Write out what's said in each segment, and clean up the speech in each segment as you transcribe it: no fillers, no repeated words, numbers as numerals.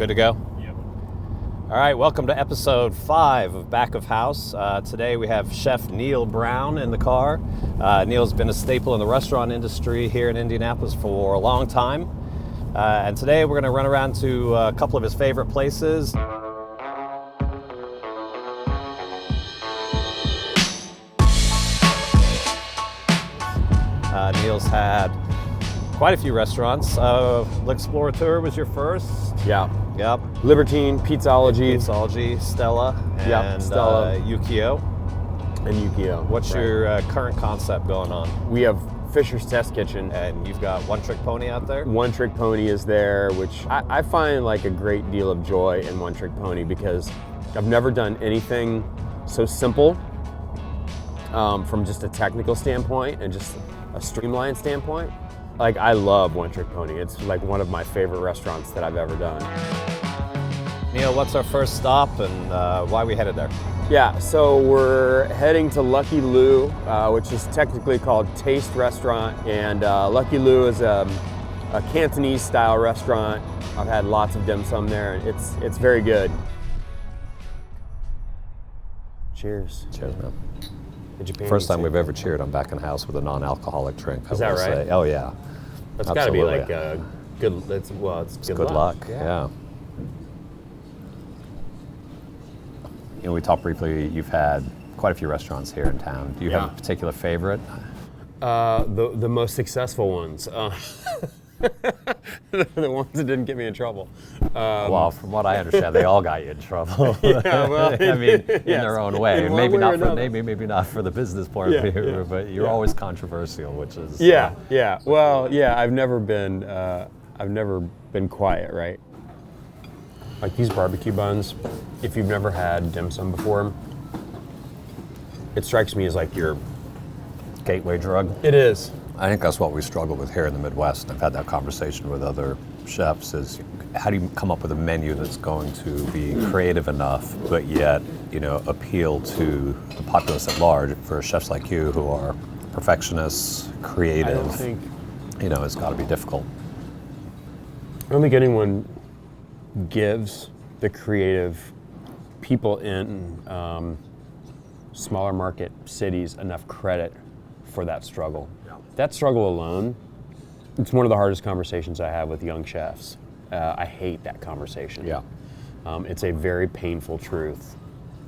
Good to go? Yep. All right, welcome to episode 5 of Back of House. Today we have Chef Neal Brown in the car. Neal's been a staple in the restaurant industry here in Indianapolis for a long time. And today we're going to run around to a couple of his favorite places. Neal's had quite a few restaurants. L'Explorateur was your first? Yeah. Yep. Libertine, Pizzology, Stella, and Stella. Ukiyo. And Ukiyo. What's your current concept going on? We have Fisher's Test Kitchen. And you've got One Trick Pony out there? One Trick Pony is there, which I find like a great deal of joy in One Trick Pony because I've never done anything so simple from just a technical standpoint and just a streamlined standpoint. Like, I love One Trick Pony. It's like one of my favorite restaurants that I've ever done. Neal, what's our first stop and why we headed there? Yeah, so we're heading to Lucky Lou, which is technically called Taste Restaurant. And Lucky Lou is a Cantonese style restaurant. I've had lots of dim sum there. It's very good. Cheers. Cheers, man. Japan First time we've ever cheered on Back in House with a non-alcoholic drink. Is that right? Say. Oh yeah. That's got to be Absolutely. like good. It's Good luck. Yeah. You know, we talked briefly. You've had quite a few restaurants here in town. Do you have a particular favorite? The most successful ones. The ones that didn't get me in trouble. Well, from what I understand, they all got you in trouble. Yeah, well, I mean, in their own way. In one Maybe way or not for another. maybe not for the business point of view, but you're always controversial, which is Yeah. Well, yeah. I've never been quiet, right? Like these barbecue buns. If you've never had dim sum before, it strikes me as like your gateway drug. It is. I think that's what we struggle with here in the Midwest. I've had that conversation with other chefs is how do you come up with a menu that's going to be creative enough, but yet, appeal to the populace at large for chefs like you who are perfectionists, creative. I don't think it's got to be difficult. I don't think anyone gives the creative people in smaller market cities enough credit for that struggle. That struggle alone, it's one of the hardest conversations I have with young chefs. I hate that conversation. Yeah. It's a very painful truth.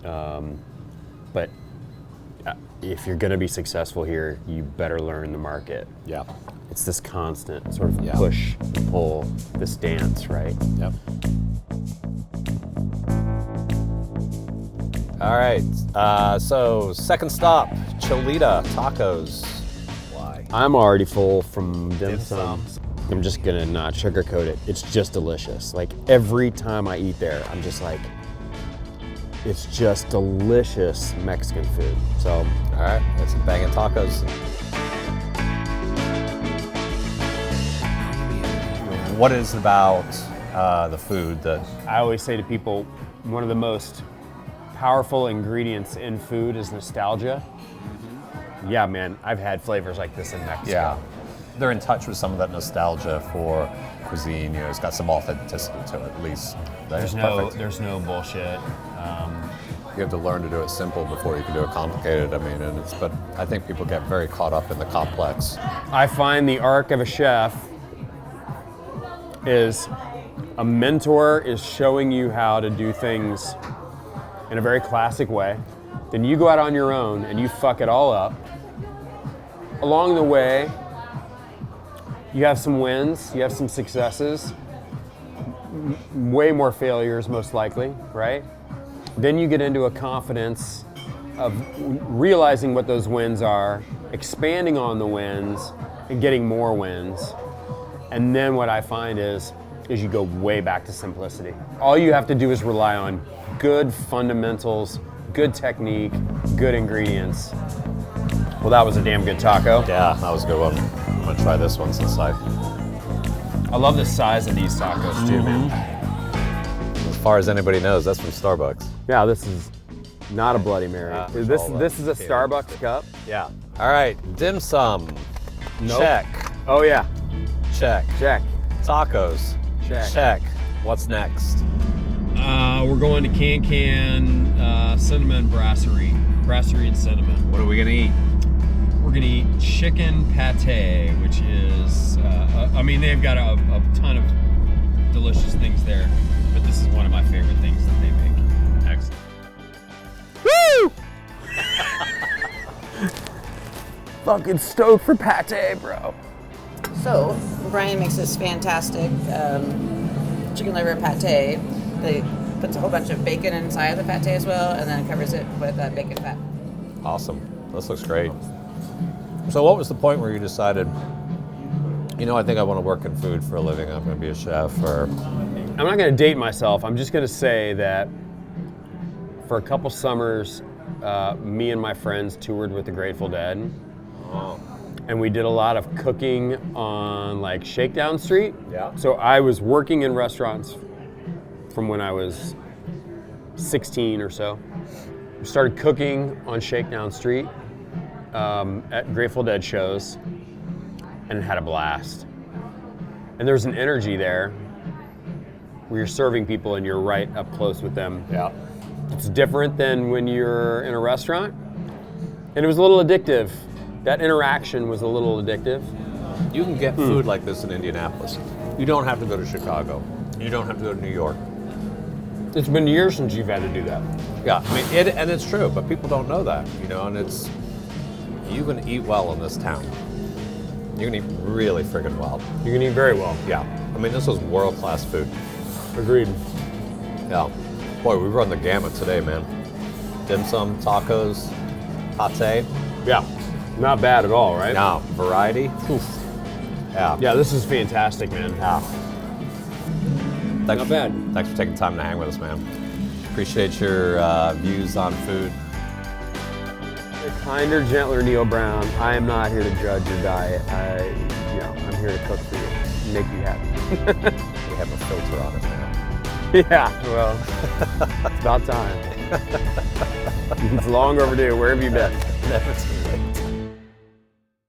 But if you're going to be successful here, you better learn the market. Yeah. It's this constant sort of push, pull, this dance, right? Yep. All right. So second stop, Cholita Tacos. I'm already full from dim sum. I'm just gonna not sugarcoat it. It's just delicious. Like every time I eat there, I'm just like, it's just delicious Mexican food. So, all right, that's banging tacos. What is it about the food that I always say to people, one of the most powerful ingredients in food is nostalgia. Yeah, man, I've had flavors like this in Mexico. Yeah, they're in touch with some of that nostalgia for cuisine. It's got some authenticity to it, at least. There's no bullshit. You have to learn to do it simple before you can do it complicated. I mean, but I think people get very caught up in the complex. I find the arc of a chef is a mentor is showing you how to do things in a very classic way. Then you go out on your own and you fuck it all up. Along the way, you have some wins, you have some successes, way more failures most likely, right? Then you get into a confidence of realizing what those wins are, expanding on the wins, and getting more wins. And then what I find is you go way back to simplicity. All you have to do is rely on good fundamentals, good technique, good ingredients. Well, that was a damn good taco. Yeah, that was a good one. I'm gonna try this one since I love the size of these tacos too, man. As far as anybody knows, that's from Starbucks. Yeah, this is not a Bloody Mary. This is a Starbucks cup. Yeah. All right, dim sum. Nope. Check. Oh yeah. Check. Check. Tacos. Check. Check. What's next? We're going to Can Cinnamon Brasserie and Cinnamon. What are we gonna eat? We're gonna eat chicken pate, which is, I mean, they've got a ton of delicious things there, but this is one of my favorite things that they make. Excellent. Woo! Fucking stoked for pate, bro. So, Brian makes this fantastic chicken liver pate. They puts a whole bunch of bacon inside the pate as well, and then covers it with bacon fat. Awesome. This looks great. So what was the point where you decided, you know, I think I want to work in food for a living, I'm going to be a chef, or... I'm not going to date myself. I'm just going to say that for a couple summers, me and my friends toured with the Grateful Dead. Oh. And we did a lot of cooking on like Shakedown Street. Yeah. So I was working in restaurants from when I was 16 or so. We started cooking on Shakedown Street at Grateful Dead shows and had a blast. And there's an energy there where you're serving people and you're right up close with them. Yeah. It's different than when you're in a restaurant. And it was a little addictive. That interaction was a little addictive. You can get food like this in Indianapolis. You don't have to go to Chicago. You don't have to go to New York. It's been years since you've had to do that. Yeah, I mean, and it's true, but people don't know that, you know, and it's, you can eat well in this town. You can eat really friggin' well. You can eat very well. Yeah. I mean, this was world-class food. Agreed. Yeah. Boy, we run the gamut today, man. Dim sum, tacos, pate. Yeah. Not bad at all, right? Now, variety. Oof. Yeah. Yeah, this is fantastic, man. Yeah. Thanks, Not bad. Thanks for taking time to hang with us, man. Appreciate your views on food. The kinder, gentler Neal Brown. I am not here to judge your diet. I'm here to cook for you, make you happy. We have a filter on it now. Yeah, well, it's about time. It's long overdue. Where have you been? Never too late.